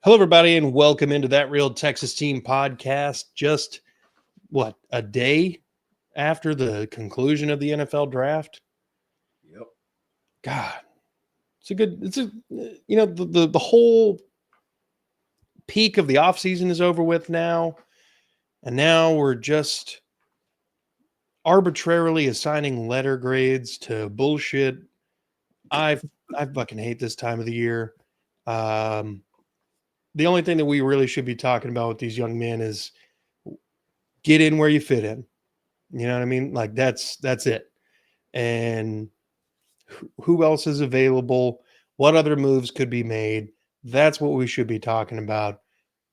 Hello, everybody, and welcome into That Real Texas Team podcast. Just a day after the conclusion of the NFL draft? Yep. God, the whole peak of the offseason is over with now, and now we're just arbitrarily assigning letter grades to bullshit. I fucking hate this time of the year. The only thing that we really should be talking about with these young men is get in where you fit in. You know what I mean? Like that's it. And who else is available? What other moves could be made? That's what we should be talking about,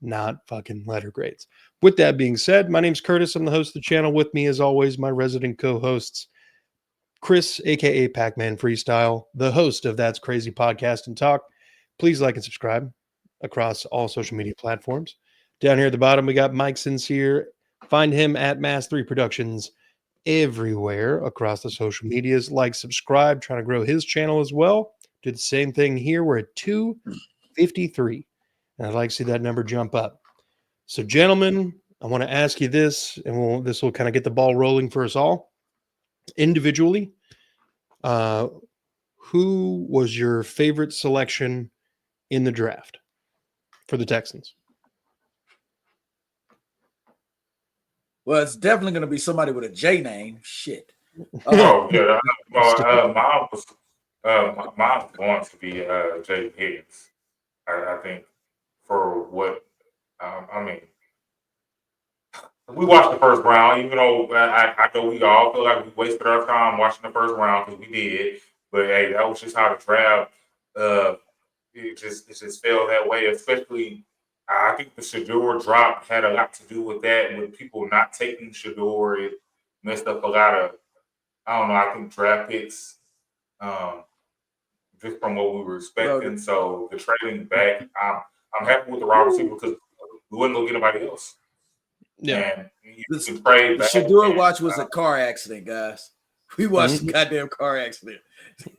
not fucking letter grades. With that being said, my name's Curtis. I'm the host of the channel. With me, as always, my resident co-hosts, Chris, aka Pac-Man Freestyle, the host of That's Crazy Podcast and Talk. Please like and subscribe across all social media platforms. Down here at the bottom, we got Mike Sincere. Find him at Mass3 Productions everywhere across the social medias. Like, subscribe, trying to grow his channel as well. Do the same thing here. We're at 253, and I'd like to see that number jump up. So, gentlemen, I want to ask you this, and this will kind of get the ball rolling for us all individually. Who was your favorite selection in the draft for the Texans? Well, it's definitely going to be somebody with a J name. Shit. Mine was going to be Jay Higgins. I think for what we watched the first round, even though I know we all feel like we wasted our time watching the first round because we did. But hey, that was just how the draft. It just fell that way. Especially, I think the Shador drop had a lot to do with that. With people not taking Shador, it messed up a lot of. I think draft picks, just from what we were expecting. So the trading back, I'm happy with the wide receiver because we wouldn't go get anybody else. Yeah. And the Shador watch was a car accident, guys. We watched a goddamn car accident.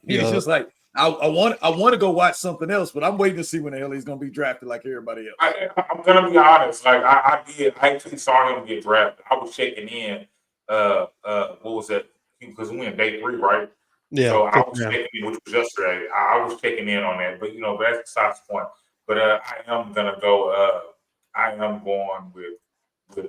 He was just like, I want to go watch something else, but I'm waiting to see when the hell he's going to be drafted like everybody else. I'm going to be honest. Like I actually saw him get drafted. I was checking in. What was that? Because we went day 3, right? Yeah. So I was checking in, which was yesterday. I was checking in on that, but that's besides the point. But I am gonna go. I am going with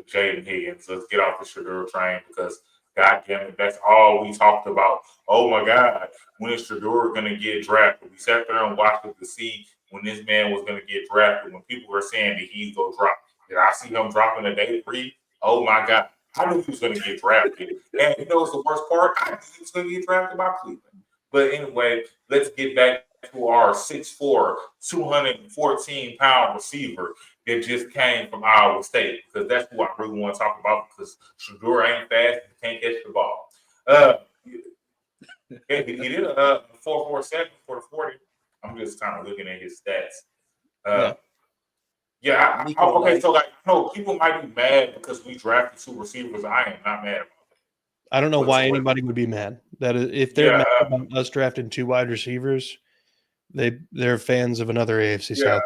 Jaden Higgins. Let's get off the Shador train because, God damn it, that's all we talked about. Oh my God, when is Shador gonna get drafted? We sat there and watched it to see when this man was gonna get drafted. When people were saying that he's gonna drop, did I see him dropping a day 3? Oh my God. I knew he was going to get drafted. And what's the worst part? I knew he was going to get drafted by Cleveland. But anyway, let's get back to our 6'4", 214-pound receiver that just came from Iowa State, because that's who I really want to talk about, because Shador ain't fast and can't catch the ball. He did a 4.47 for the 40. I'm just kind of looking at his stats. Okay, so people might be mad because we drafted 2 receivers. I am not mad about that. I don't know why anybody would be mad. That if they're mad about us drafting 2 wide receivers, they're fans of another AFC South.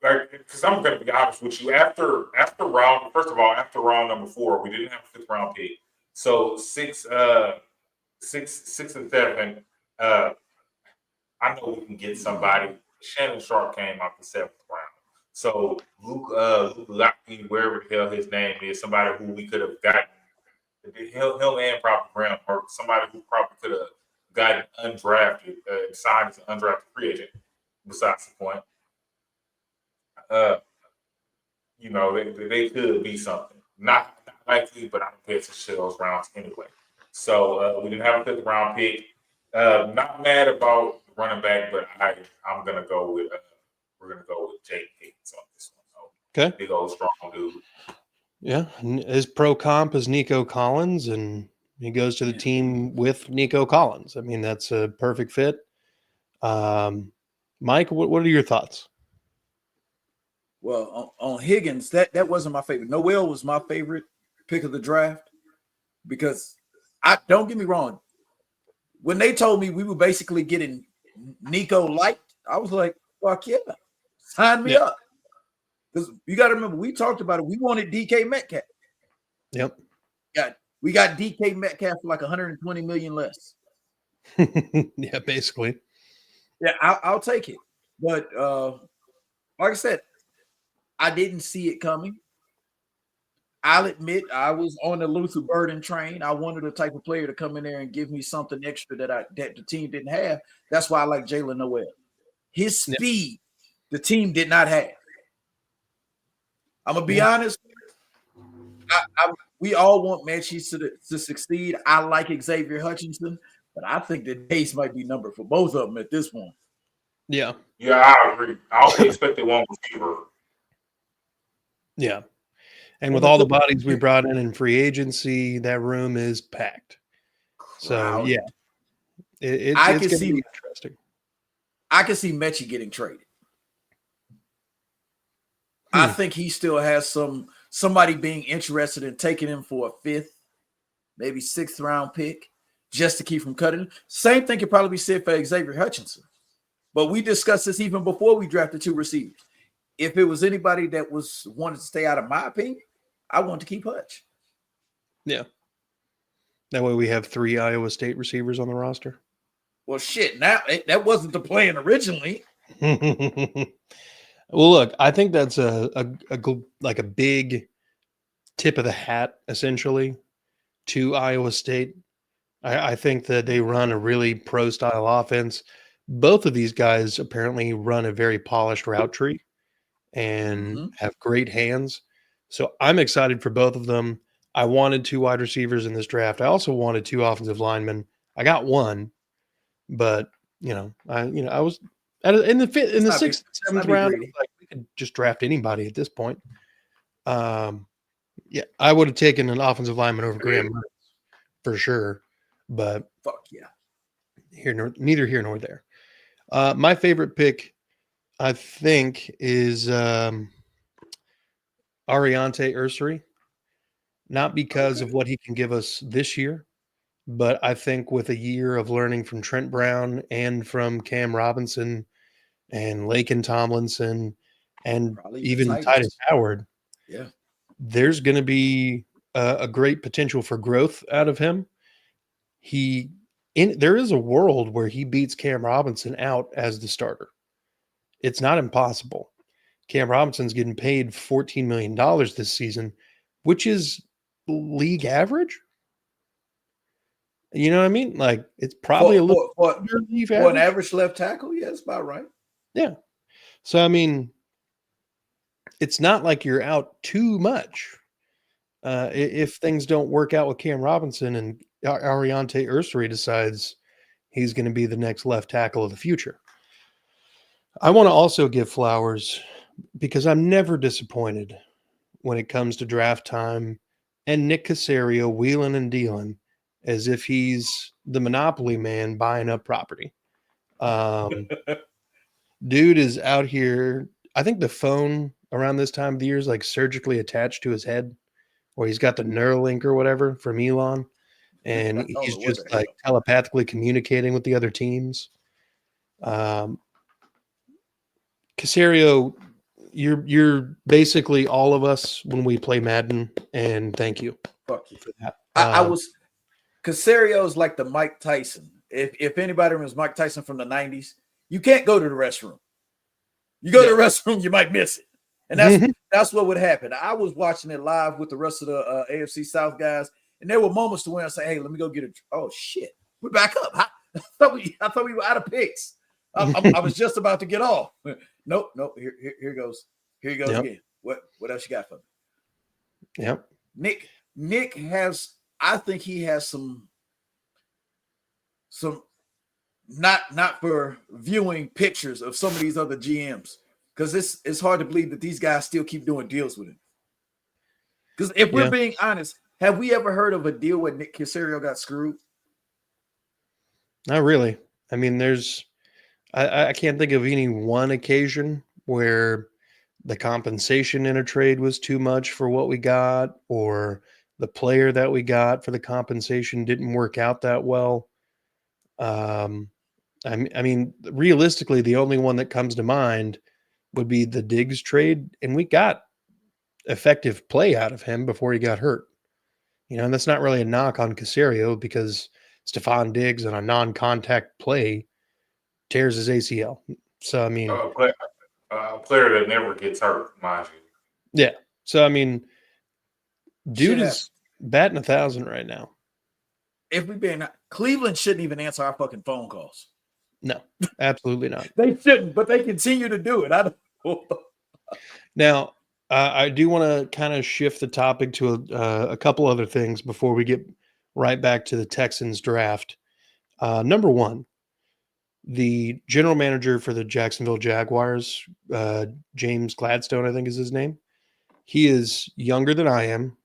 Because I'm going to be honest with you. After round number 4, we didn't have a 5th round pick. So 6 and 7. I know we can get somebody. Shannon Sharp came out the 7th round. So Luke Lockney, wherever the hell his name is, somebody who we could have gotten, him and probably Graham, or somebody who probably could have gotten undrafted, signed as an undrafted free agent. Besides the point, they could be something. Not likely, but I don't pay attention to those rounds anyway. So we didn't have a 5th round pick. Not mad about running back, but I'm gonna go with. We're going to go with Jake Higgins on this one. Okay. Big old strong dude. Yeah. His pro comp is Nico Collins, and he goes to the team with Nico Collins. I mean, that's a perfect fit. Mike, what are your thoughts? Well, on Higgins, that wasn't my favorite. Noel was my favorite pick of the draft because don't get me wrong. When they told me we were basically getting Nico light, I was like, fuck yeah. Sign me up. Because you got to remember, we talked about it. We wanted DK Metcalf. Yep. We got DK Metcalf for like 120 million less. Yeah, basically. Yeah, I'll take it. But like I said, I didn't see it coming. I'll admit I was on the Luther Burden train. I wanted a type of player to come in there and give me something extra that the team didn't have. That's why I like Jalen Noel. His speed, the team did not have. I'm gonna be honest. We all want Matches to succeed. I like Xavier Hutchinson, but I think the days might be numbered for both of them at this point. Yeah. Yeah, I agree. I only expected one receiver. Yeah. And with all the bodies we brought in free agency, that room is packed. So, yeah. It's going to be interesting. I can see Mechie getting traded. I think he still has somebody being interested in taking him for a 5th, maybe 6th round pick just to keep from cutting. Same thing could probably be said for Xavier Hutchinson. But we discussed this even before we drafted 2 receivers. If it was anybody that wanted to stay out of my opinion, I want to keep Hutch. Yeah. That way we have 3 Iowa State receivers on the roster. Well, shit, now that wasn't the plan originally. Well, look, I think that's a big tip of the hat, essentially, to Iowa State. I think that they run a really pro-style offense. Both of these guys apparently run a very polished route tree and have great hands. So I'm excited for both of them. I wanted 2 wide receivers in this draft. I also wanted 2 offensive linemen. I got 1, but I was in the 6th and 7th round. Like, we could just draft anybody at this point. Yeah, I would have taken an offensive lineman over Graham for sure. But fuck yeah, neither here nor there. My favorite pick, I think, is Ariante Ursary. Not because of what he can give us this year, but I think with a year of learning from Trent Brown and from Cam Robinson and Laken Tomlinson and even Titus Howard, there's going to be a great potential for growth out of him. There is a world where he beats Cam Robinson out as the starter. It's not impossible. Cam Robinson's getting paid $14 million this season, which is league average. You know what I mean? Like, it's probably a little for an average left tackle. Yeah, that's about right. Yeah. So, I mean, it's not like you're out too much. If things don't work out with Cam Robinson and Ariante Ursary decides he's going to be the next left tackle of the future. I want to also give flowers because I'm never disappointed when it comes to draft time and Nick Caserio wheeling and dealing as if he's the monopoly man buying up property. Dude is out here. I think the phone around this time of the year is like surgically attached to his head, or he's got the Neuralink or whatever from Elon, and he's just like telepathically communicating with the other teams. Caserio, you're basically all of us when we play Madden, and thank you. Fuck you for that. Caserio is like the Mike Tyson. If anybody remembers Mike Tyson from the 90s, you can't go to the restroom. You go to the restroom, you might miss it. And that's what would happen. I was watching it live with the rest of the AFC South guys, and there were moments to where I say, hey, let me go get it. Oh, shit. We're back up. I thought we were out of picks. I was just about to get off. Nope. Here goes. Here he goes again. What else you got for me? Yep. Nick has, I think he has some not for viewing pictures of some of these other GMs, because it's hard to believe that these guys still keep doing deals with him. Because if we're being honest, have we ever heard of a deal where Nick Caserio got screwed? Not really. I mean, I can't think of any one occasion where the compensation in a trade was too much for what we got, or the player that we got for the compensation didn't work out that well. I mean, realistically, the only one that comes to mind would be the Diggs trade, and we got effective play out of him before he got hurt. And that's not really a knock on Caserio because Stephon Diggs on a non-contact play tears his ACL. So, I mean, A player that never gets hurt, mind you. yeah. So, I mean, dude Shit is batting 1,000 right now. If we being Cleveland shouldn't even answer our fucking phone calls. No, absolutely not. They shouldn't, but they continue to do it. I don't. Now, I do want to kind of shift the topic to a couple other things before we get right back to the Texans draft. Number one, the general manager for the Jacksonville Jaguars, James Gladstone, I think is his name. He is younger than I am.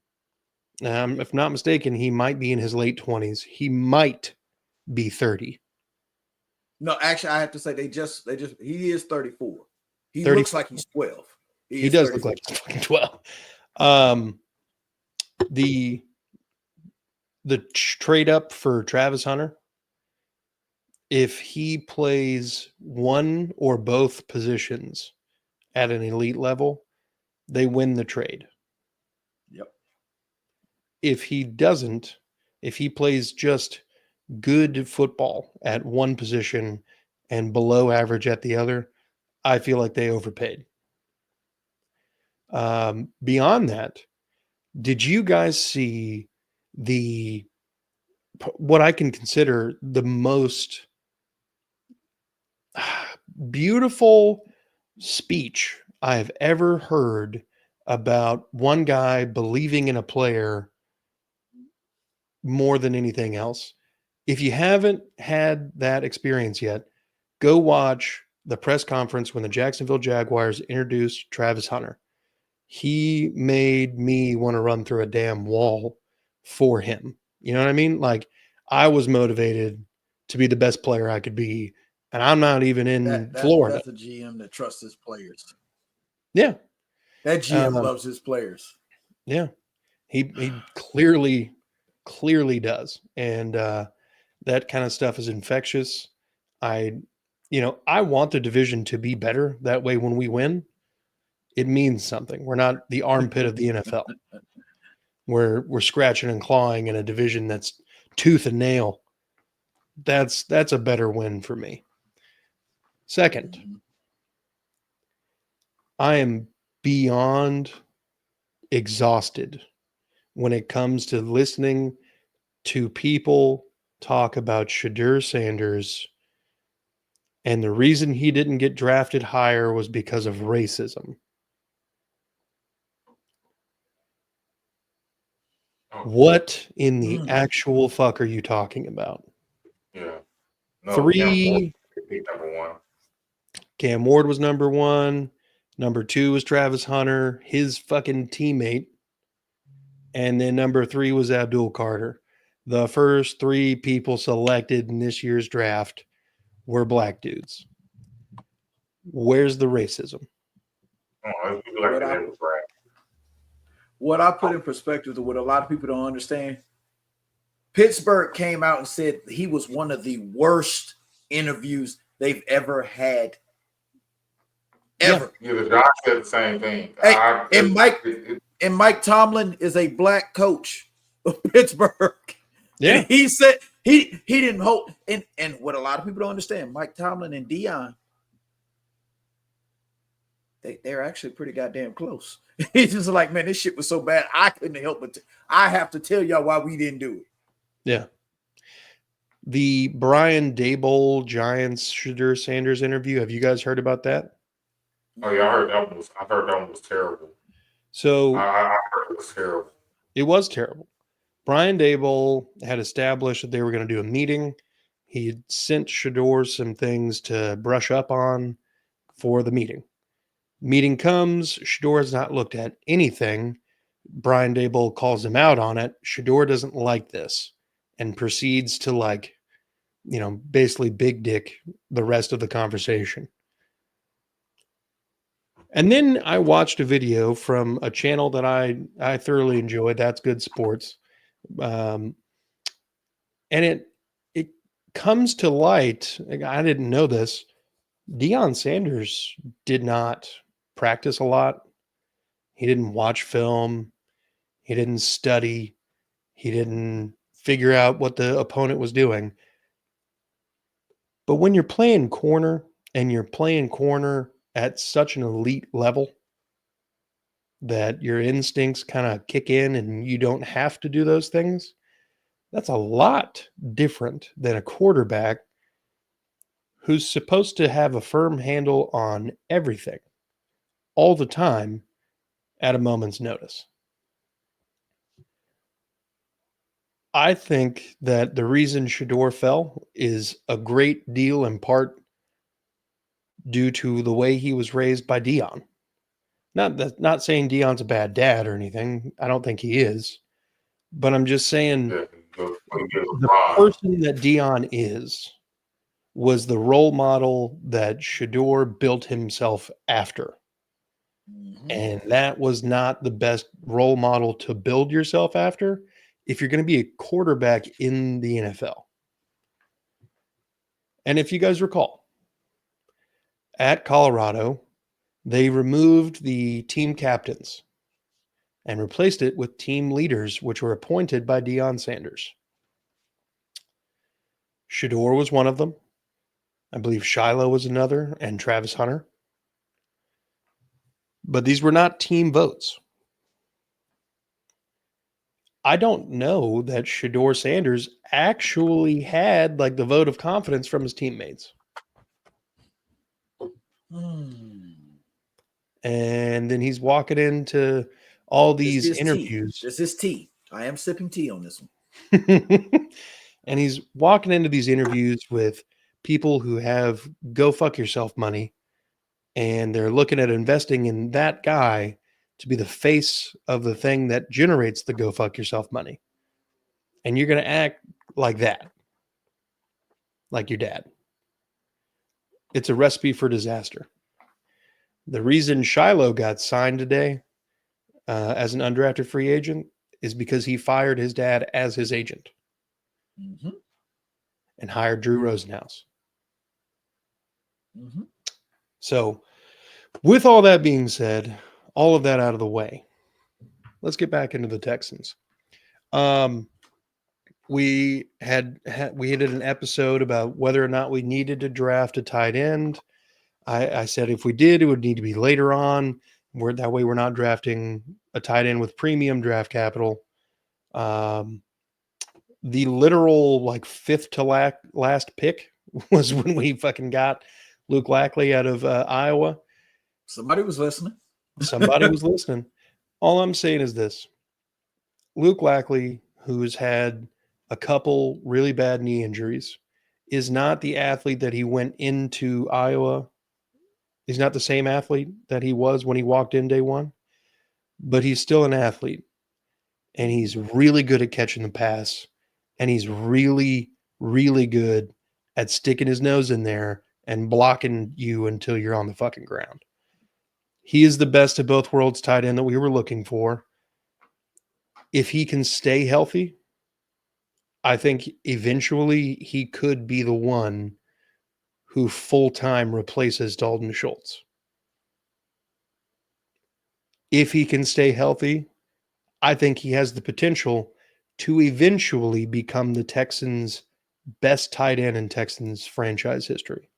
If not mistaken, he might be in his late 20s. He might be 30. No, actually, I have to say he is 34. He 34. looks like he's 12. He does 34. Look like he's fucking 12. The trade up for Travis Hunter, if he plays one or both positions at an elite level, they win the trade. Yep. If he doesn't, if he plays just good football at one position and below average at the other, I feel like they overpaid. Beyond that, did you guys see what I can consider the most beautiful speech I've ever heard about one guy believing in a player more than anything else? If you haven't had that experience yet, go watch the press conference when the Jacksonville Jaguars introduced Travis Hunter. He made me want to run through a damn wall for him. You know what I mean? Like, I was motivated to be the best player I could be, and I'm not even in Florida. That's a GM that trusts his players. Yeah. That GM loves his players. Yeah. He clearly does. And that kind of stuff is infectious. I want the division to be better. That way, when we win, it means something. We're not the armpit of the NFL. We're scratching and clawing in a division that's tooth and nail. That's a better win for me. Second, I am beyond exhausted when it comes to listening to people talk about Shedeur Sanders, and the reason he didn't get drafted higher was because of racism. What in the actual fuck are you talking about? Yeah. No, 3. number one. Cam Ward was number 1. Number 2 was Travis Hunter, his fucking teammate. And then number 3 was Abdul Carter. The first 3 people selected in this year's draft were black dudes. Where's the racism? What I put in perspective to what a lot of people don't understand, Pittsburgh came out and said he was one of the worst interviews they've ever had. Ever. Yeah, the doc said the same thing. Hey, and Mike Tomlin is a black coach of Pittsburgh. Yeah. And he said he didn't hold, and what a lot of people don't understand, Mike Tomlin and Dion, they're actually pretty goddamn close. He's just like, man, this shit was so bad, I couldn't help but I have to tell y'all why we didn't do it. Yeah. The Brian Daboll Giants Shedeur Sanders interview. Have you guys heard about that? Oh yeah, I heard that one was terrible. So I heard it was terrible. It was terrible. Brian Daboll had established that they were going to do a meeting. He had sent Shedeur some things to brush up on for the meeting. Meeting comes, Shedeur has not looked at anything. Brian Daboll calls him out on it. Shedeur doesn't like this and proceeds to basically big dick the rest of the conversation. And then I watched a video from a channel that I thoroughly enjoy. That's Good Sports. And it comes to light. I didn't know this. Deion Sanders did not practice a lot. He didn't watch film. He didn't study. He didn't figure out what the opponent was doing. But when you're playing corner and you're playing corner at such an elite level that your instincts kind of kick in and you don't have to do those things, that's a lot different than a quarterback who's supposed to have a firm handle on everything all the time at a moment's notice. I think that the reason Shador fell is a great deal in part due to the way he was raised by Dion. Not saying Dion's a bad dad or anything. I don't think he is. But I'm just saying the person that Dion was the role model that Shador built himself after. And that was not the best role model to build yourself after if you're going to be a quarterback in the NFL. And if you guys recall, at Colorado, they removed the team captains and replaced it with team leaders, which were appointed by Deion Sanders. Shador was one of them. I believe Shiloh was another, and Travis Hunter. But these were not team votes. I don't know that Shador Sanders actually had like the vote of confidence from his teammates. And then he's walking into all these interviews. This is tea. I am sipping tea on this one. And he's walking into these interviews with people who have go fuck yourself money. And they're looking at investing in that guy to be the face of the thing that generates the go fuck yourself money. And you're going to act like that, like your dad. It's a recipe for disaster. The reason Shiloh got signed today as an undrafted free agent is because he fired his dad as his agent and hired Drew Rosenhaus. So, with all that being said, all of that out of the way, let's get back into the Texans. We did an episode about whether or not we needed to draft a tight end. I said if we did, it would need to be later on. That way we're not drafting a tight end with premium draft capital. The literal like fifth to last pick was when we fucking got Luke Lackley out of Iowa. Somebody was listening. Somebody was listening. All I'm saying is this. Luke Lackley, who's had a couple really bad knee injuries, is not the athlete that he went into Iowa. He's not the same athlete that he was when he walked in day one, but he's still an athlete. And he's really good at catching the pass. And he's really, really good at sticking his nose in there and blocking you until you're on the fucking ground. He is the best of both worlds tight end that we were looking for. If he can stay healthy, I think eventually he could be the one who full-time replaces Dalton Schultz. If he can stay healthy, I think he has the potential to eventually become the Texans' best tight end in Texans franchise history,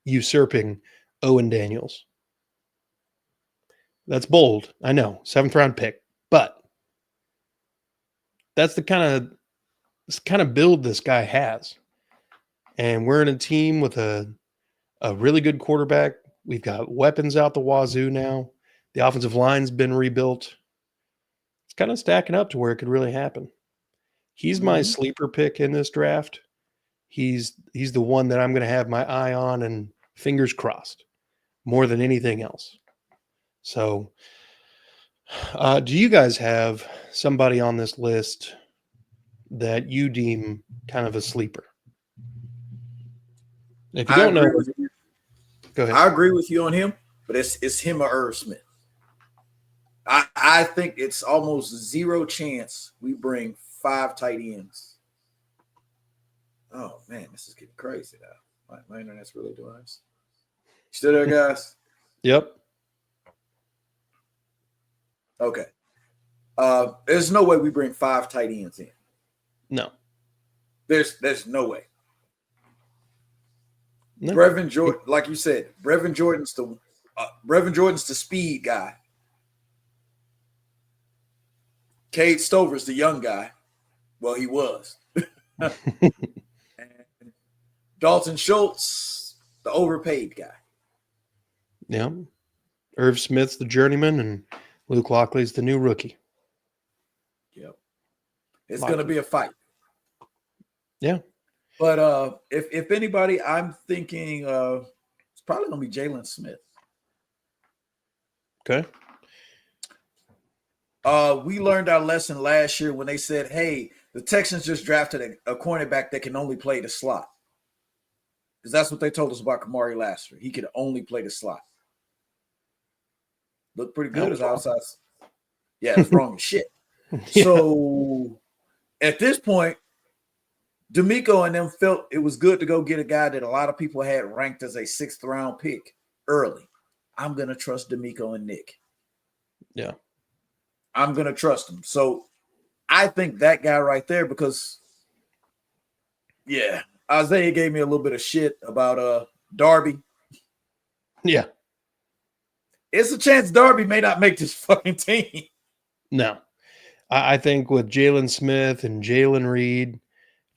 usurping Owen Daniels. That's bold, I know, 7th round pick, but that's the kind of build this guy has. And we're in a team with a really good quarterback. We've got weapons out the wazoo now. The offensive line's been rebuilt. It's kind of stacking up to where it could really happen. He's my sleeper pick in this draft. He's the one that I'm going to have my eye on and fingers crossed more than anything else. So, do you guys have somebody on this list that you deem kind of a sleeper? If you don't know, go ahead. I agree with you on him, but it's him or Irv Smith. I think it's almost zero chance we bring 5 tight ends. Oh man, this is getting crazy now. My internet's really doing this. Still there, guys? Yep. Okay. There's no way we bring 5 tight ends in. No. There's no way. No. Brevin Jordan, like you said, Brevin Jordan's the speed guy. Cade Stover's the young guy. Well, he was. And Dalton Schultz, the overpaid guy. Yeah. Irv Smith's the journeyman, and Luke Lockley's the new rookie. Yep. It's going to be a fight. Yeah. But if anybody, I'm thinking it's probably going to be Jalen Smith. Okay. We learned our lesson last year when they said, hey, the Texans just drafted a cornerback that can only play the slot. Because that's what they told us about Kamari last year. He could only play the slot. Looked pretty good as outside. Yeah, it's wrong as shit. Yeah. So at this point, D'Amico and them felt it was good to go get a guy that a lot of people had ranked as a 6th round pick early. I'm going to trust D'Amico and Nick. Yeah. I'm going to trust him. So I think that guy right there, because, yeah, Isaiah gave me a little bit of shit about Darby. Yeah. It's a chance Darby may not make this fucking team. No. I think with Jalen Smith and Jalen Reed,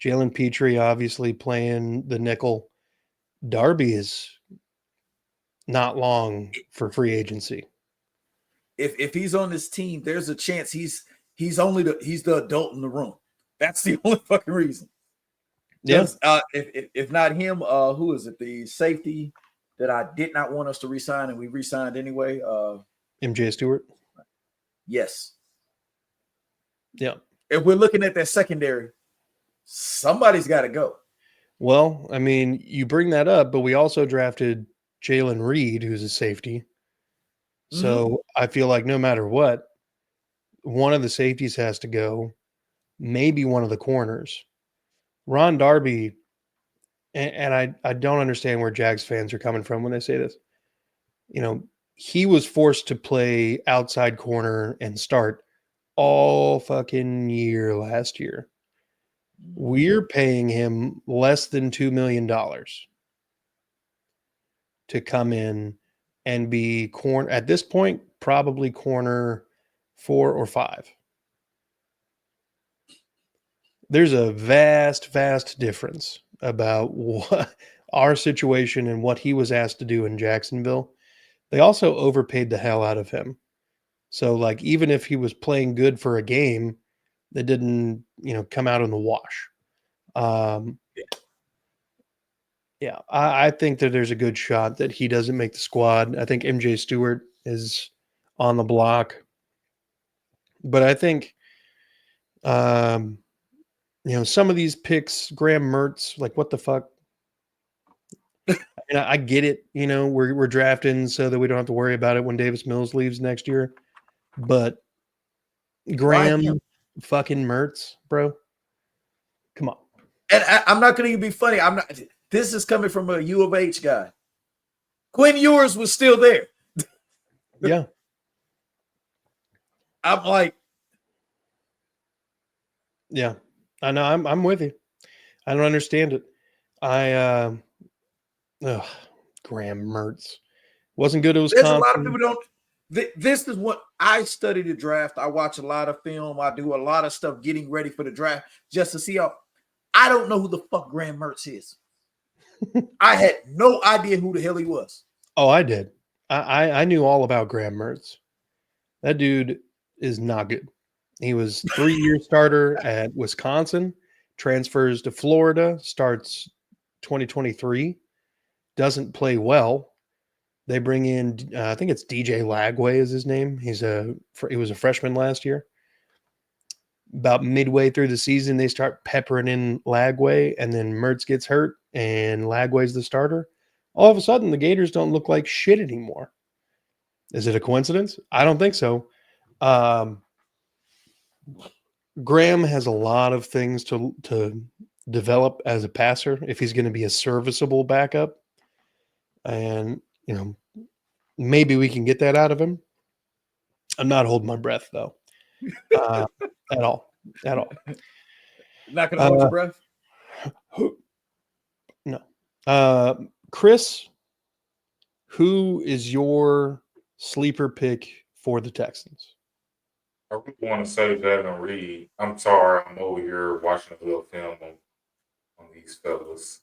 Jalen Petrie obviously playing the nickel, Darby is not long for free agency. If he's on this team, there's a chance he's the adult in the room. That's the only fucking reason. Yes. If not him, who is it? The safety that I did not want us to resign and we re-signed anyway. MJ Stewart. Yes. Yeah. If we're looking at that secondary, somebody's got to go. Well, I mean, you bring that up, but we also drafted Jalen Reed, who's a safety. So I feel like no matter what, one of the safeties has to go, maybe one of the corners. Ron Darby, and I don't understand where Jags fans are coming from when they say this. You know, he was forced to play outside corner and start all fucking year last year. We're paying him less than $2 million to come in and be corner at this point, probably corner 4 or 5. There's a vast, vast difference about what our situation and what he was asked to do in Jacksonville. They also overpaid the hell out of him. So, like, even if he was playing good for a game, that didn't, come out in the wash. Yeah, I think that there's a good shot that he doesn't make the squad. I think MJ Stewart is on the block. But I think, some of these picks, Graham Mertz, like, what the fuck? And I get it. We're drafting so that we don't have to worry about it when Davis Mills leaves next year. But Graham fucking Mertz, bro. Come on. And I'm not going to even be funny. This is coming from a U of H guy. Quinn Ewers was still there. Yeah. I'm like, yeah, I know. I'm with you. I don't understand it. Graham Mertz wasn't good at Wisconsin. There's a lot of people don't. This is what I study the draft. I watch a lot of film. I do a lot of stuff getting ready for the draft just to see how. I don't know who the fuck Graham Mertz is. I had no idea who the hell he was. Oh, I did. I knew all about Graham Mertz. That dude is not good. He was 3-year starter at Wisconsin, transfers to Florida, starts 2023, doesn't play well. They bring in, I think it's DJ Lagway is his name. He was a freshman last year. About midway through the season, they start peppering in Lagway, and then Mertz gets hurt, and Lagway's the starter. All of a sudden, the Gators don't look like shit anymore. Is it a coincidence? I don't think so. Graham has a lot of things to develop as a passer, if he's going to be a serviceable backup. And, maybe we can get that out of him. I'm not holding my breath, though, at all. At all. Not going to hold your breath? No. Chris, who is your sleeper pick for the Texans? I really want to say Jalen Reed. I'm sorry, I'm over here watching a little film on these fellas.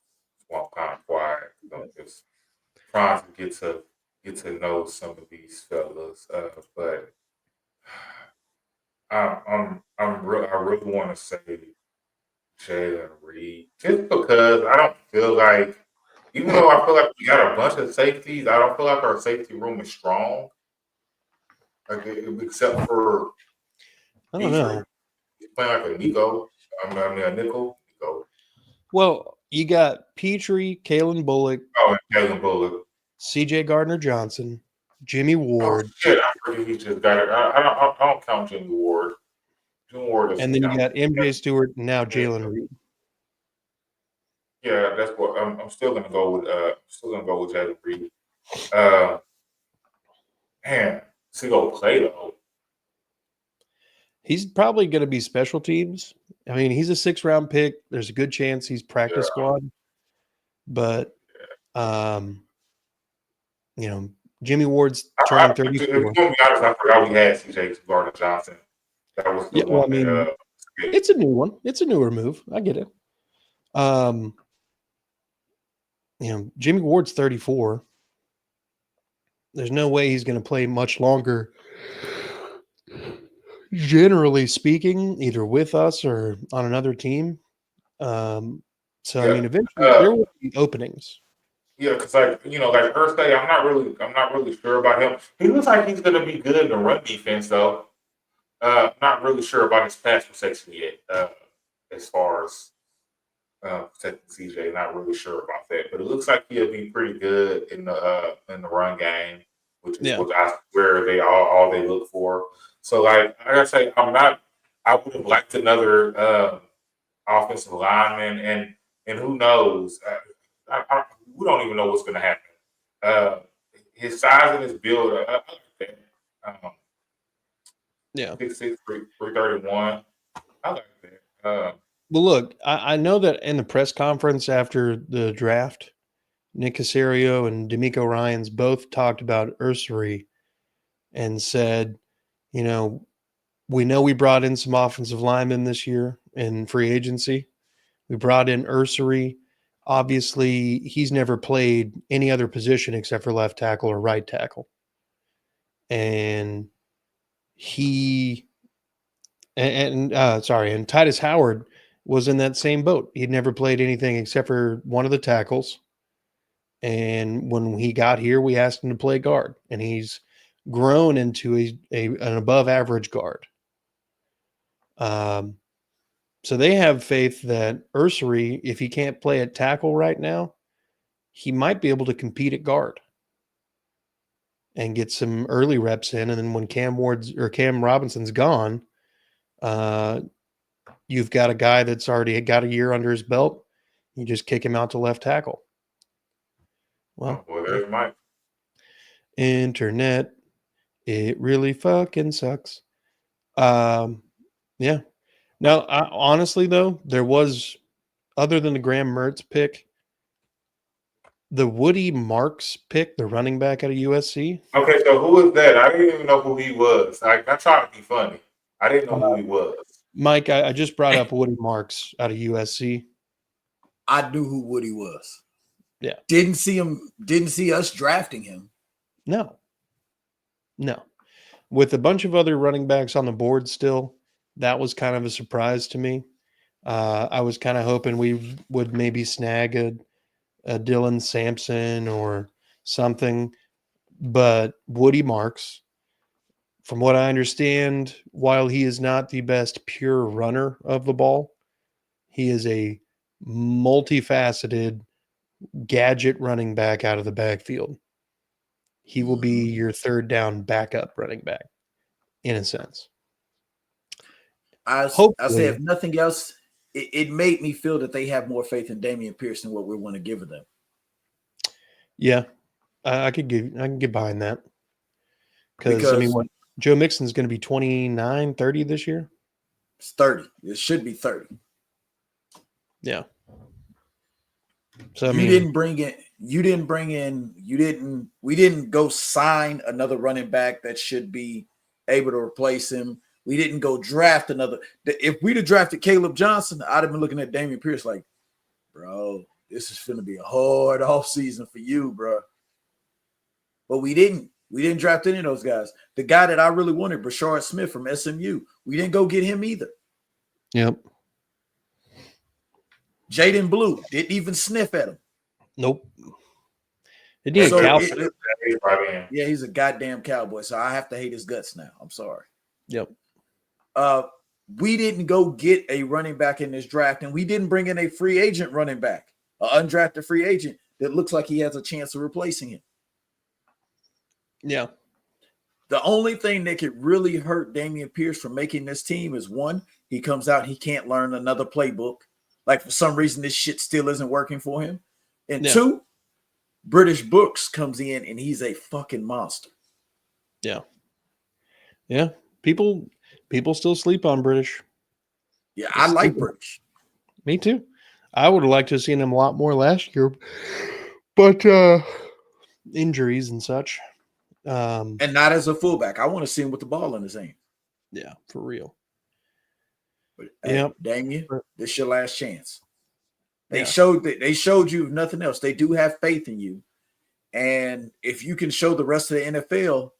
So I'm kind of quiet. I'm just trying to get to know some of these fellas. But I really want to say Jalen Reed just because I don't feel like, even though I feel like we got a bunch of safeties, I don't feel like our safety room is strong. Like except for I don't know. he's playing like a Nico. I mean a nickel. Nico. Well, you got Petrie, Kalen Bullock, Oh, and Jalen Bullock. C.J. Gardner-Johnson, Jimmy Oh Ward, shit! I forget he just got it. I don't count Jimmy Ward. Jimmy Ward doesn't and then you count. got MJ Stewart and now Jalen Reed. Yeah, that's what I'm still gonna go with. Still gonna go with Jalen Reed. Uh, man, to go play though. He's probably going to be special teams. I mean, he's a 6th-round pick. There's a good chance he's practice squad. But, Jimmy Ward's turning 34. To be honest, I forgot we had C.J. Gardner-Johnson. That was the one. I mean, it's a new one. It's a newer move. I get it. Jimmy Ward's 34. There's no way he's going to play much longer, generally speaking, either with us or on another team. I mean, eventually there will be openings. Yeah, because like Irsay, I'm not really sure about him. He looks like he's going to be good in the run defense, though. Not really sure about his pass protection yet. As far as protecting CJ, not really sure about that. But it looks like he'll be pretty good in the run game, which is where they all they look for. So like I say, I would have liked another offensive lineman, and who knows? We don't even know what's going to happen. His size and his build, I like that. 6'6", 331. I like that. Well, look, I know that in the press conference after the draft, Nick Caserio and D'Amico Ryans both talked about Ursary and said, we know we brought in some offensive linemen this year in free agency. We brought in Ursary. Obviously, he's never played any other position except for left tackle or right tackle. And and Titus Howard was in that same boat. He'd never played anything except for one of the tackles. And when he got here, we asked him to play guard, and he's grown into an above average guard. So they have faith that Ursary, if he can't play at tackle right now, he might be able to compete at guard and get some early reps in. And then when Cam Robinson's gone, you've got a guy that's already got a year under his belt. You just kick him out to left tackle. Well, there's Mike. Internet, it really fucking sucks. Yeah. Now, honestly, though, there was, other than the Graham Mertz pick, the Woody Marks pick, the running back out of USC. Okay, so who is that? I didn't even know who he was. I tried to be funny. I didn't know who he was. Mike, I just brought up Woody Marks out of USC. I knew who Woody was. Yeah. Didn't see us drafting him. No. With a bunch of other running backs on the board still, that was kind of a surprise to me. I was kind of hoping we would maybe snag a Dylan Sampson or something. But Woody Marks, from what I understand, while he is not the best pure runner of the ball, he is a multifaceted gadget running back out of the backfield. He will be your third down backup running back, in a sense. I say, if nothing else, it made me feel that they have more faith in Dameon Pierce than what we want to give them. Yeah, I can get behind that. Because I mean, Because what Joe Mixon's going to be 29, 30 this year. it's 30. It should be 30. Yeah. So I We didn't go sign another running back that should be able to replace him. We didn't go draft another. If we'd have drafted Caleb Johnson, I'd have been looking at Dameon Pierce like, bro, this is going to be a hard offseason for you, bro. But we didn't. We didn't draft any of those guys. The guy that I really wanted, Brashard Smith from SMU, we didn't go get him either. Yep. Jaden Blue didn't even sniff at him. Nope. It needed Calvin. Yeah, he's a goddamn Cowboy, so I have to hate his guts now. I'm sorry. Yep. We didn't go get a running back in this draft, and we didn't bring in a free agent running back, an undrafted free agent that looks like he has a chance of replacing him. Yeah. The only thing that could really hurt Dameon Pierce from making this team is, one, he comes out, he can't learn another playbook. Like, for some reason, this shit still isn't working for him. And two, British Books comes in and he's a fucking monster. Yeah. Yeah. People still sleep on British. Yeah, I like British. Me too. I would have liked to have seen him a lot more last year, but injuries and such. And not as a fullback. I want to see him with the ball in his hand. Yeah, for real. But hey, Damien, this is your last chance. They showed you, if nothing else, they do have faith in you. And if you can show the rest of the NFL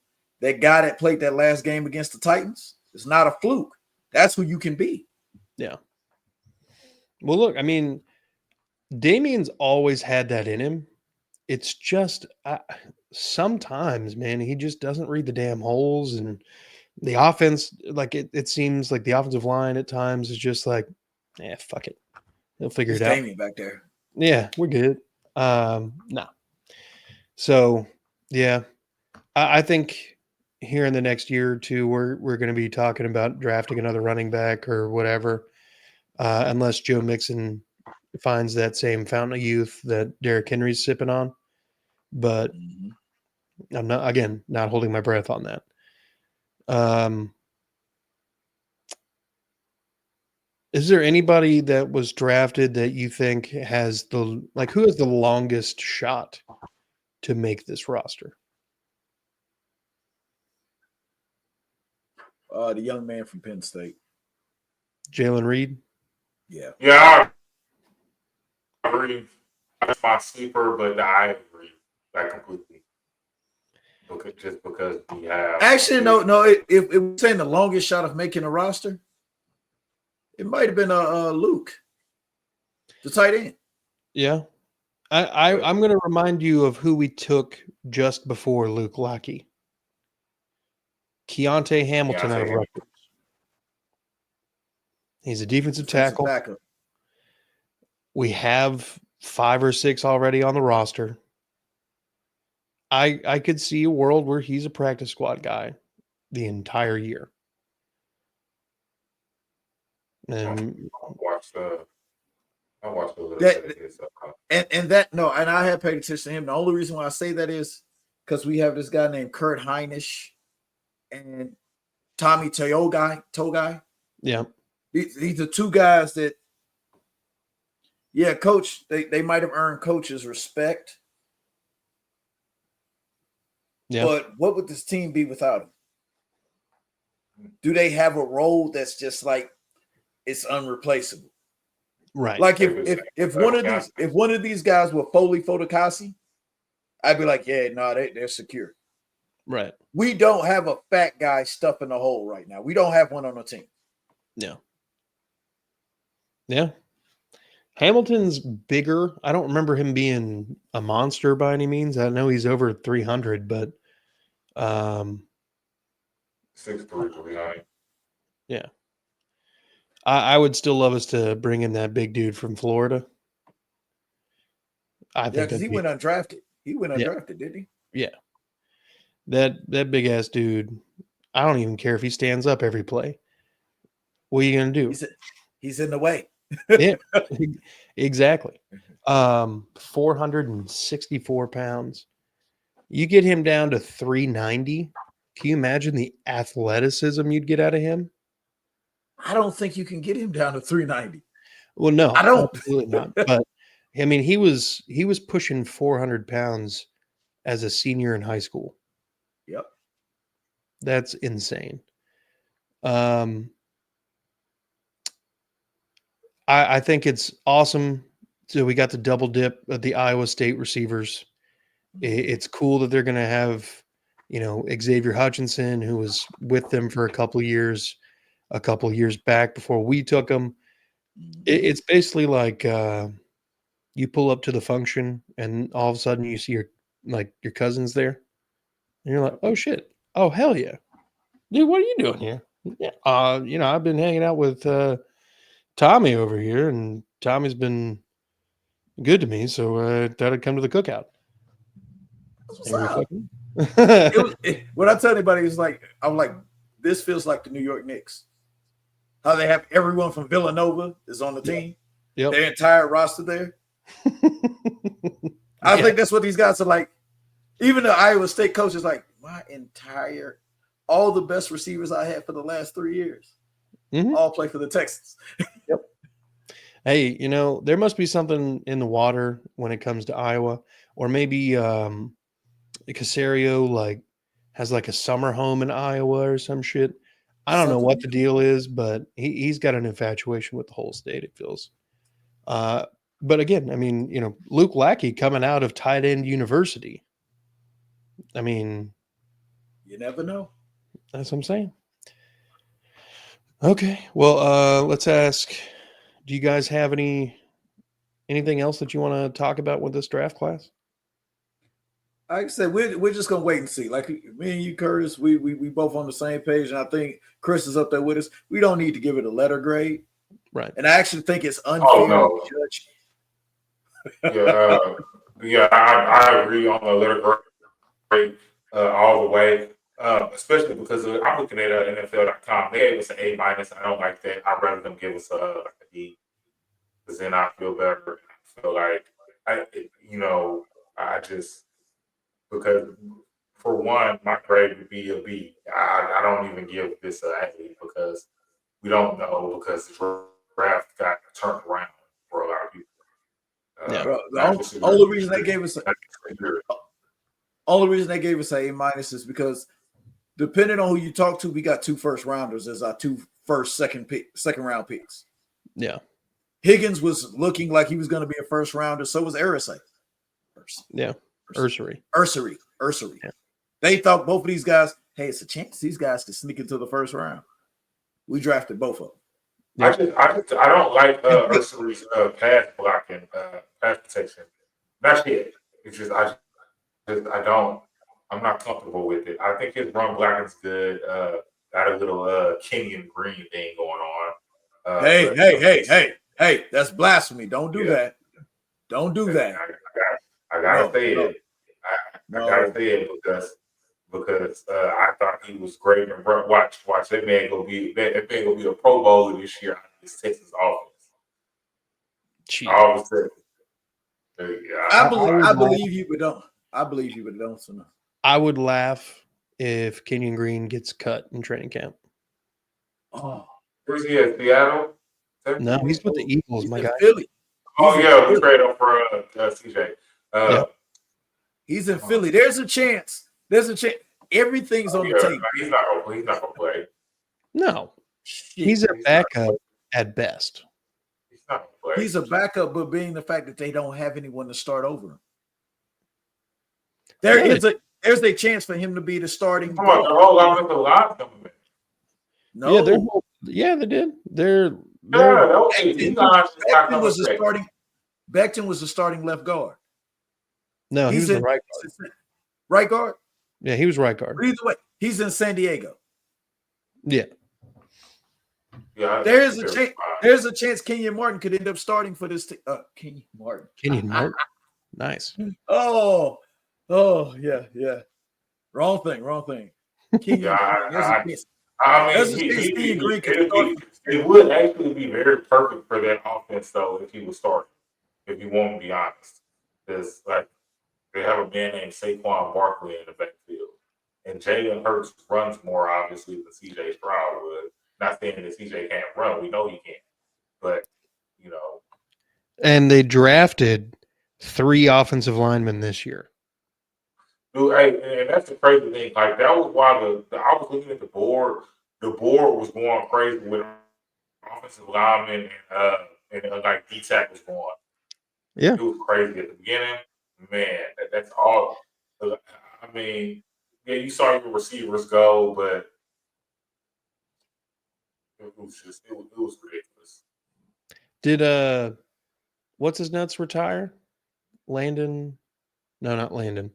that guy that played that last game against the Titans, it's not a fluke. That's who you can be. Yeah. Well, look, I mean, Damien's always had that in him. It's just sometimes, man, he just doesn't read the damn holes, and the offense, like it seems like the offensive line at times is just like, fuck it, he'll figure it out. Damien back there. Yeah, we're good. No. So yeah, I think here in the next year or two, we're going to be talking about drafting another running back or whatever, unless Joe Mixon finds that same fountain of youth that Derrick Henry's sipping on. But I'm not holding my breath on that. Is there anybody that was drafted that you think has who has the longest shot to make this roster? The young man from Penn State. Jalen Reed? Yeah. Yeah, I agree. That's my sleeper, but I agree that completely. Because we have actually no. If we're saying the longest shot of making a roster, it might have been Luke, the tight end. Yeah, I'm going to remind you of who we took just before Luke Lackey. Keontae Hamilton out of Rutgers. He's a defensive tackle. We have 5 or 6 already on the roster. I could see a world where he's a practice squad guy the entire year. And I watched a little bit of his. And I have paid attention to him. The only reason why I say that is because we have this guy named Kurt Heinisch and Tommy Togai. Yeah. These are two guys that, coach, they might have earned coach's respect. Yeah. But what would this team be without him? Do they have a role that's just like it's unreplaceable? Right. Like if one of these guys were Foley Fotokasi, I'd be like, they're secure. Right. We don't have a fat guy stuffing the hole right now. We don't have one on the team. Yeah. Yeah. Hamilton's bigger. I don't remember him being a monster by any means. I know he's over 300, but 6'3", 300. Yeah. I would still love us to bring in that big dude from Florida. I think because he went undrafted. He went undrafted, didn't he? Yeah. That big ass dude. I don't even care if he stands up every play. What are you gonna do? He's in the way. Yeah, exactly. 464 pounds. You get him down to 390. Can you imagine the athleticism you'd get out of him? I don't think you can get him down to 390. Well, no, I don't. absolutely not. But I mean, he was pushing 400 pounds as a senior in high school. Yep. That's insane. Um, I think it's awesome. So we got the double dip of the Iowa State receivers. It's cool that they're going to have, Xavier Hutchinson, who was with them for a couple years back before we took him. It's basically like you pull up to the function and all of a sudden you see your cousins there. And you're like, oh shit. Oh hell yeah. Dude, what are you doing here? Yeah. I've been hanging out with Tommy over here, and Tommy's been good to me, so I thought I'd come to the cookout. What I tell anybody is like, I'm like, this feels like the New York Knicks. How they have everyone from Villanova is on the team. Yep. Their entire roster there. I think that's what these guys are like. Even the Iowa State coach is like, all the best receivers I had for the last 3 years all play for the Texans. Yep. Hey, there must be something in the water when it comes to Iowa, or maybe Casario has a summer home in Iowa or some shit. I don't know what the deal is, but he's got an infatuation with the whole state, it feels. But again, I mean, Luke Lackey coming out of tight end university. I mean, you never know. That's what I'm saying. Okay. Well, let's ask, do you guys have anything else that you want to talk about with this draft class? Like I said, we're just gonna wait and see. Like me and you, Curtis, we both on the same page, and I think Chris is up there with us. We don't need to give it a letter grade, right? And I actually think it's unfair to judge. I agree on the letter grade all the way. Especially because I'm looking at NFL.com. They gave us an A-. I don't like that. I'd rather them give us a D, because then I feel better. I feel like because for one, my grade would be a B. I don't even give this a A because we don't know, because the draft got turned around for a lot of people. The only reason they gave us an A- is because depending on who you talk to, we got 2 first rounders as our 2 second round picks. Yeah. Higgins was looking like he was going to be a first rounder. So was Arisay. Yeah. Ursery. Yeah. They thought both of these guys, hey, it's a chance these guys could sneak into the first round. We drafted both of them. I don't like Ursery's pass blocking, pass protection. Not yet. It's just I'm not comfortable with it. I think his run blocking's good. Got a little Kenyon Green thing going on. Hey, that's blasphemy. Don't do that. Don't do that. I gotta say it. I gotta say it because I thought he was great. And watch that man gonna be a Pro Bowler this year out of this Texas offense. All of a sudden. I believe you, but don't. I believe you, but don't. So no. I would laugh if Kenyon Green gets cut in training camp. Oh, where's he at? Seattle? No, he's with the Eagles, my guy. Philly. We trade him for CJ. He's in Philly. There's a chance. Everything's on the table. He's not gonna play. No, he's a backup at best. He's not gonna play. He's a backup, but being the fact that they don't have anyone to start over him, there's a chance for him to be the starting. Come on, the whole offensive line coming in. No. They did. Becton was the starting left guard. No, he was the right guard. Right guard? Yeah, he was right guard. But either way, he's in San Diego. Yeah. There's a chance Kenyon Martin could end up starting for this team. Kenyon Martin. Nice. Oh, yeah. Wrong thing. Kenyon Martin. It would actually be very perfect for that offense, though, if he was starting. If you want to be honest, because like they have a man named Saquon Barkley in the backfield, and Jalen Hurts runs more obviously than CJ Stroud would. Not saying that CJ can't run, we know he can, but you know, And they drafted 3 offensive linemen this year. dude, and that's the crazy thing. Like that was why I was looking at the board. The board was going crazy with offensive linemen and like D tackles going. Yeah. It was crazy at the beginning. Man, that's all. I mean, yeah, you saw your receivers go, but it was ridiculous. Did what's his nuts retire? Landon? No, not Landon.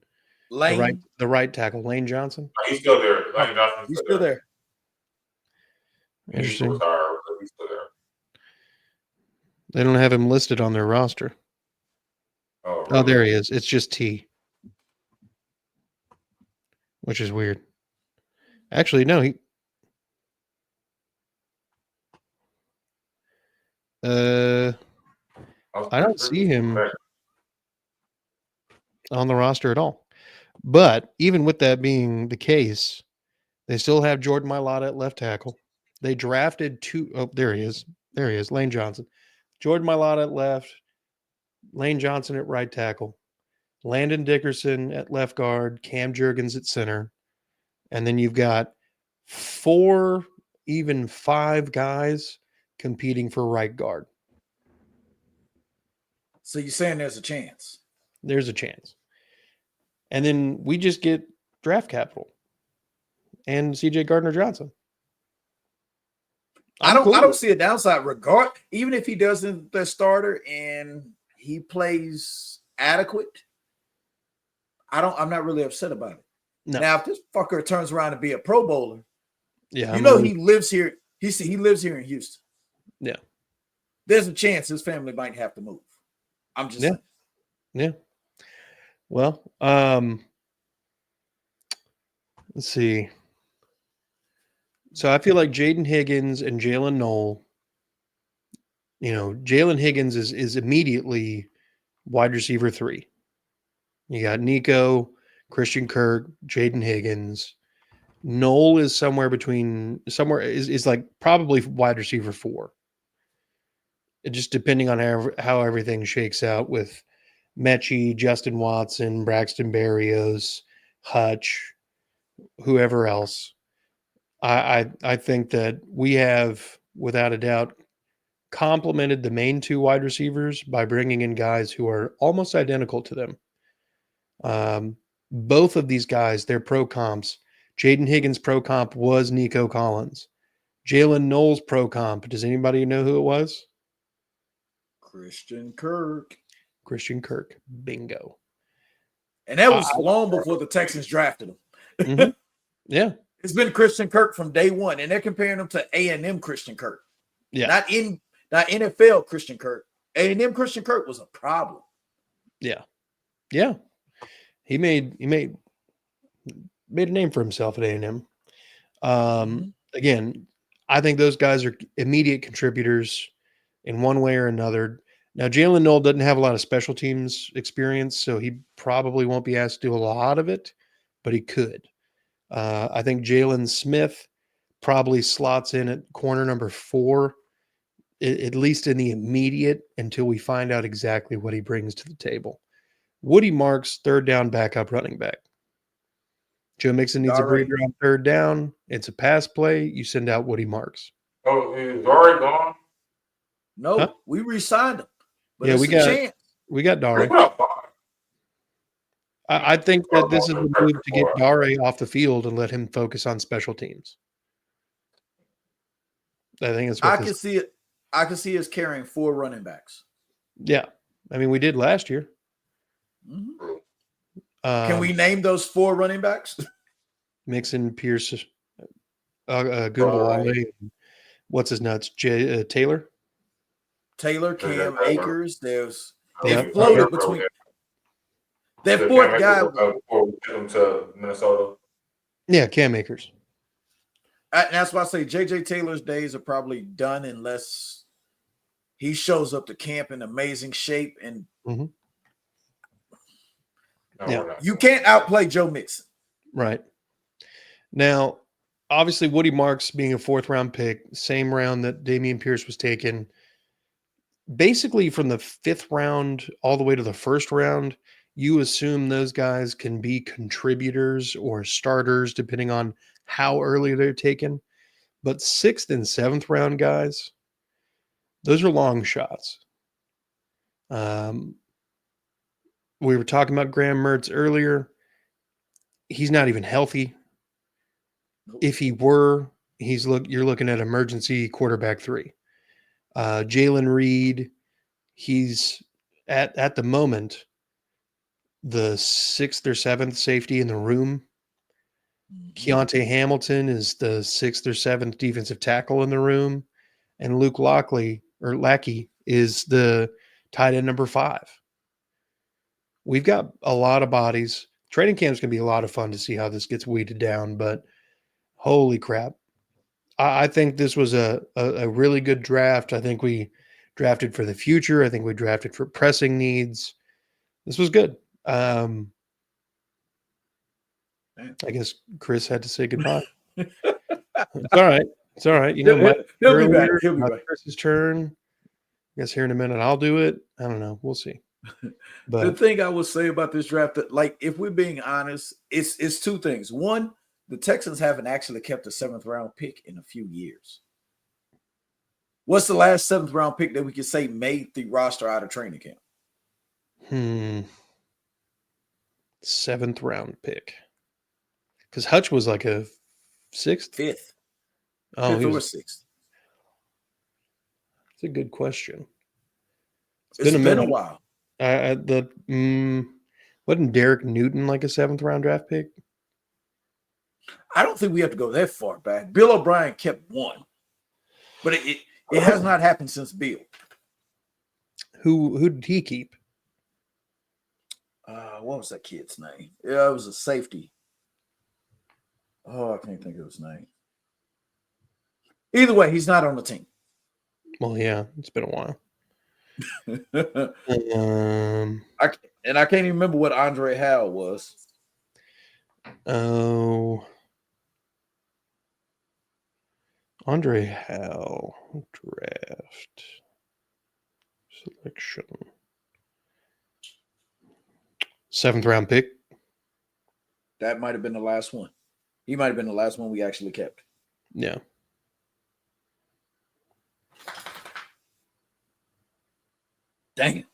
Lane, The right tackle, Lane Johnson. He's still there. Lane Johnson's he's still there. He needs to Interesting. retire, but he's still there. They don't have him listed on their roster. Oh, Oh, there really? he is. It's just T, which is weird. Actually, no, he. I don't see him on the roster at all. But even with that being the case, they still have Jordan Mailata at left tackle. They drafted 2. Oh, there he is. There he is. Lane Johnson. Jordan Mailata at left. Lane Johnson at right tackle. Landon Dickerson at left guard. Cam Jurgens at center. And then you've got 4, even 5 guys competing for right guard. So you're saying there's a chance? There's a chance. And then we just get draft capital and CJ Gardner-Johnson. I don't see a downside regard. Even if he doesn't the starter and he plays adequate, I'm not really upset about it. No. Now, if this fucker turns around to be a Pro Bowler, yeah, you know he lives here. He lives here in Houston. Yeah. There's a chance his family might have to move. I'm just saying. Yeah. Well, let's see. So I feel like Jaden Higgins and Jalen Knoll, Jalen Higgins is immediately wide receiver 3. You got Nico, Christian Kirk, Jaden Higgins. Knoll is is like probably wide receiver 4. It just depending on how everything shakes out with Mechie, Justin Watson, Braxton Berrios, Hutch, whoever else. I think that we have, without a doubt, complemented the main 2 wide receivers by bringing in guys who are almost identical to them. Both of these guys, they're pro comps. Jaden Higgins' pro comp was Nico Collins. Jalen Knoll's pro comp, does anybody know who it was? Christian Kirk. Christian Kirk. Bingo. And that was long before the Texans drafted him. Mm-hmm. Yeah. It's been Christian Kirk from day one, and they're comparing him to A&M Christian Kirk. Yeah. Not NFL Christian Kirk. A&M Christian Kirk was a problem. Yeah. Yeah. He made a name for himself at A&M. Again, I think those guys are immediate contributors in one way or another. Now, Jalen Knoll doesn't have a lot of special teams experience, so he probably won't be asked to do a lot of it, but he could. I think Jalen Smith probably slots in at corner number 4, at least in the immediate, until we find out exactly what he brings to the table. Woody Marks, third down backup running back. Joe Mixon needs a breather on third down. It's a pass play. You send out Woody Marks. Oh, is Dare gone? No, we re-signed him. But yeah, we got Dare. What I think that this is the move to get Dare off the field and let him focus on special teams. I think it's what I can see it. I can see us carrying 4 running backs. Yeah. I mean, we did last year. Mm-hmm. Can we name those 4 running backs? Mixon, Pierce, Gunbowale, what's his nuts? Taylor? Taylor, Cam Akers. They floated between. That 4th guy. Before we took him to Minnesota. Yeah, Cam Akers. That's why I say J.J. Taylor's days are probably done unless he shows up to camp in amazing shape. And Mhm. No, Yeah. we're not you doing can't that. outplay Joe Mixon. Right. Now, obviously, Woody Marks being a 4th-round pick, same round that Dameon Pierce was taken, basically from the 5th round all the way to the 1st round, you assume those guys can be contributors or starters depending on how early they're taken. But 6th and 7th round guys, those are long shots. Um, we were talking about Graham Mertz earlier. He's not even healthy. If he were, you're looking at emergency quarterback 3. Jalen Reed, he's at the moment the 6th or 7th safety in the room. Keontae Hamilton is the 6th or 7th defensive tackle in the room, and Luke Lackey is the tight end number 5. We've got a lot of bodies. Training camp is going to be a lot of fun to see how this gets weeded down, but holy crap. I think this was a really good draft. I think we drafted for the future. I think we drafted for pressing needs. This was good. I guess Chris had to say goodbye. It's all right. It's all right. You know, He'll be back. He'll be back. Chris's turn. I guess here in a minute I'll do it. I don't know. We'll see. But the thing I would say about this draft, that, like, if we're being honest, it's 2 things. One, the Texans haven't actually kept a 7th round pick in a few years. What's the last 7th round pick that we could say made the roster out of training camp? 7th round pick. Because Hutch was like a 6th? 5th. Oh, 5th or 6th. It's a good question. It's been a while. Wasn't Derek Newton like a 7th round draft pick? I don't think we have to go that far back. Bill O'Brien kept 1, but it has not happened since Bill. Who did he keep? What was that kid's name? Yeah, it was a safety. Oh, I can't think of his name. Either way, he's not on the team. Well, yeah, it's been a while. I can't even remember what Andre Howell was. Oh, Andre Howell draft selection. 7th round pick. That might have been the last one. He might have been the last one we actually kept. Yeah. Dang it.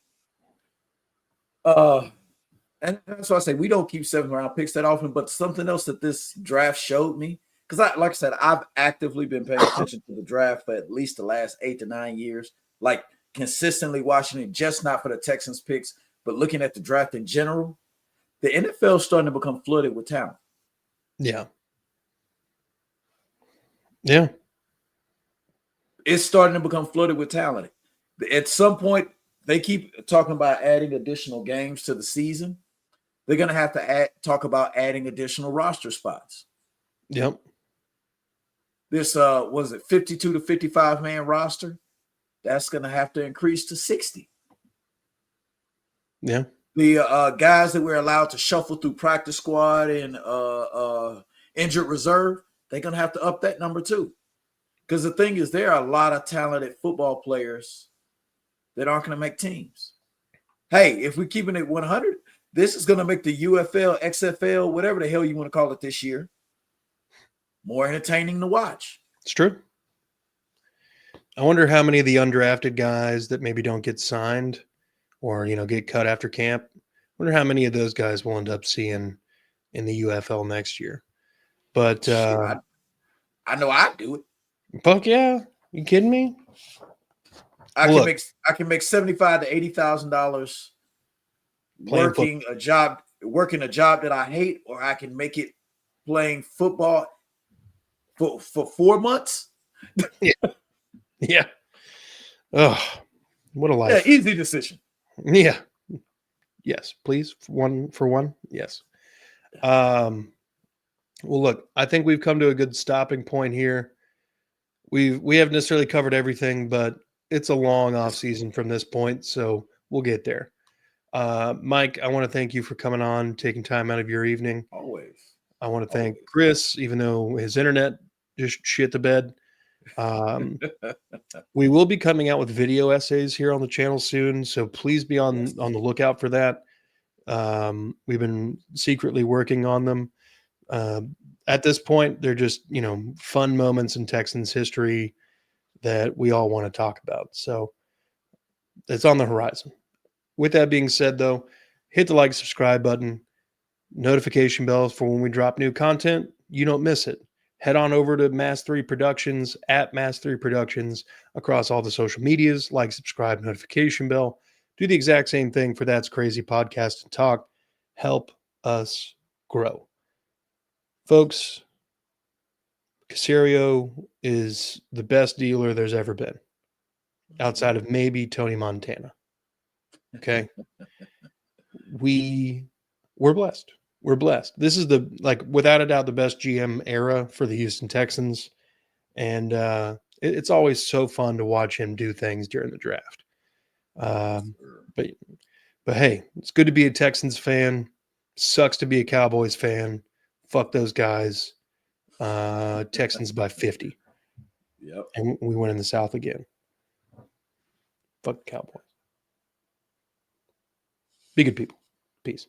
And that's why I say we don't keep 7th round picks that often, but something else that this draft showed me, because like I said, I've actively been paying attention to the draft for at least the last 8 to 9 years, like consistently watching it, just not for the Texans picks, but looking at the draft in general. The NFL is starting to become flooded with talent. Yeah. Yeah. It's starting to become flooded with talent. At some point, they keep talking about adding additional games to the season. They're going to have to talk about adding additional roster spots. Yep. This was it 52 to 55 man roster? That's going to have to increase to 60. Yeah. The guys that we're allowed to shuffle through practice squad and injured reserve, they're going to have to up that number too. Because the thing is, there are a lot of talented football players that aren't going to make teams. Hey, if we're keeping it 100, this is going to make the UFL, XFL, whatever the hell you want to call it this year, more entertaining to watch. It's true. I wonder how many of the undrafted guys that maybe don't get signed or, get cut after camp, I wonder how many of those guys we'll end up seeing in the UFL next year. But I know I'd do it. Fuck yeah. You kidding me? I can make $75,000 to $80,000 working a job that I hate, or I can make it playing football for 4 months. Yeah. Oh, what a life. Yeah, easy decision. Yeah. Yes, please. For one. Yes. Well, look, I think we've come to a good stopping point here. We haven't necessarily covered everything, but it's a long off season from this point, so we'll get there. Mike, I want to thank you for coming on, taking time out of your evening. Always. I want to thank Always. Chris, even though his internet just shit the bed. We will be coming out with video essays here on the channel soon, so please be on the lookout for that. We've been secretly working on them. At this point, they're just, fun moments in Texans history that we all want to talk about. So it's on the horizon. With that being said, though, hit the like, subscribe button, notification bells for when we drop new content. You don't miss it. Head on over to Mass 3 Productions at Mass 3 Productions across all the social medias. Like, subscribe, notification bell. Do the exact same thing for That's Crazy Podcast and Talk. Help us grow. Folks, Caserio is the best dealer there's ever been, outside of maybe Tony Montana. Okay. We're blessed. We're blessed. This is without a doubt, the best GM era for the Houston Texans. And it's always so fun to watch him do things during the draft. But hey, it's good to be a Texans fan. Sucks to be a Cowboys fan. Fuck those guys. Texans by 50. Yep. And we win in the South again. Fuck the Cowboys. Be good people. Peace.